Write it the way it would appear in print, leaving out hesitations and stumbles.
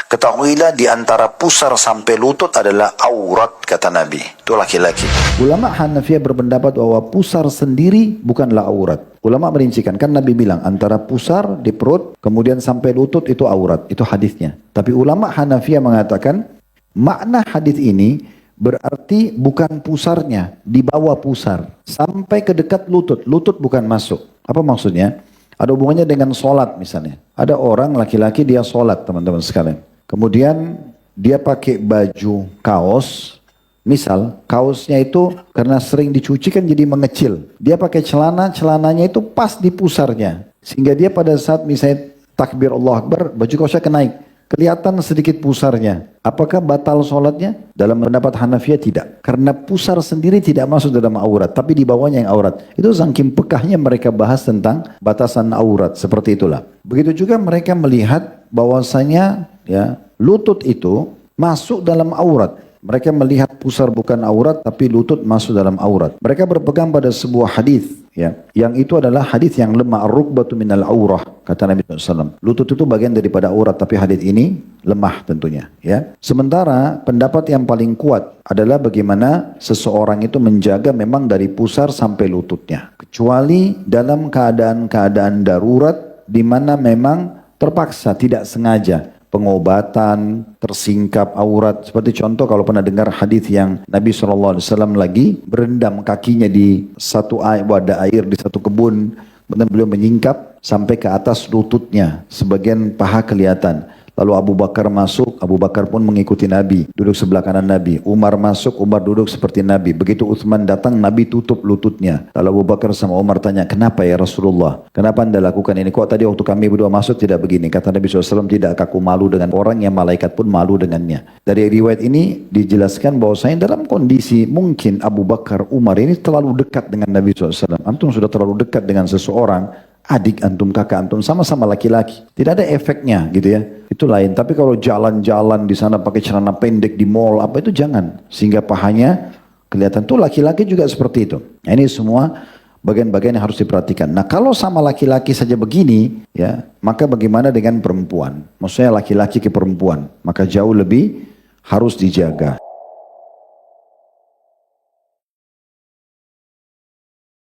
Ketahuilah di antara pusar sampai lutut adalah aurat, kata Nabi. Itu laki-laki. Ulama Hanafiyah berpendapat bahwa pusar sendiri bukanlah aurat. Ulama merincikan, kan Nabi bilang antara pusar di perut kemudian sampai lutut itu aurat. Itu hadisnya. Tapi ulama Hanafiyah mengatakan makna hadis ini berarti bukan pusarnya, di bawah pusar sampai ke dekat lutut. Lutut bukan masuk. Apa maksudnya? Ada hubungannya dengan sholat misalnya. Ada orang laki-laki dia sholat, teman-teman sekalian. Kemudian dia pakai baju kaos, misal kaosnya itu karena sering dicuci kan jadi mengecil. Dia pakai celana, celananya itu pas di pusarnya. Sehingga dia pada saat misalnya takbir Allah Akbar, baju kaosnya kenaik. Kelihatan sedikit pusarnya. Apakah batal sholatnya? Dalam pendapat Hanafiyah tidak. Karena pusar sendiri tidak masuk dalam aurat. Tapi di bawahnya yang aurat. Itu saking pekahnya mereka bahas tentang batasan aurat. Seperti itulah. Begitu juga mereka melihat bahwasanya ya, lutut itu masuk dalam aurat. Mereka melihat pusar bukan aurat tapi lutut masuk dalam aurat. Mereka berpegang pada sebuah hadis ya, yang itu adalah hadis yang lemah, ar-rukbatu minal aurah, kata Nabi SAW. Lutut itu bagian daripada aurat, tapi hadis ini lemah tentunya ya. Sementara pendapat yang paling kuat adalah bagaimana seseorang itu menjaga memang dari pusar sampai lututnya, kecuali dalam keadaan-keadaan darurat di mana memang terpaksa tidak sengaja pengobatan, tersingkap aurat. Seperti contoh kalau pernah dengar hadis yang Nabi SAW lagi berendam kakinya di satu wadah air di satu kebun, kemudian beliau menyingkap sampai ke atas lututnya, sebagian paha kelihatan. Lalu Abu Bakar masuk, Abu Bakar pun mengikuti Nabi, duduk sebelah kanan Nabi. Umar masuk, Umar duduk seperti Nabi. Begitu Utsman datang, Nabi tutup lututnya. Lalu Abu Bakar sama Umar tanya, kenapa ya Rasulullah? Kenapa anda lakukan ini? Kok tadi waktu kami berdua masuk tidak begini? Kata Nabi SAW, tidak, aku malu dengan orang yang malaikat pun malu dengannya. Dari riwayat ini dijelaskan bahwasanya dalam kondisi mungkin Abu Bakar, Umar ini terlalu dekat dengan Nabi SAW. Antum sudah terlalu dekat dengan seseorang, adik antum, kakak antum, sama-sama laki-laki. Tidak ada efeknya gitu ya. Itu lain. Tapi kalau jalan-jalan di sana pakai celana pendek di mall, apa itu jangan. Sehingga pahanya kelihatan. Tuh laki-laki juga seperti itu. Nah, ini semua bagian-bagian yang harus diperhatikan. Nah kalau sama laki-laki saja begini, ya, maka bagaimana dengan perempuan? Maksudnya laki-laki ke perempuan. Maka jauh lebih harus dijaga.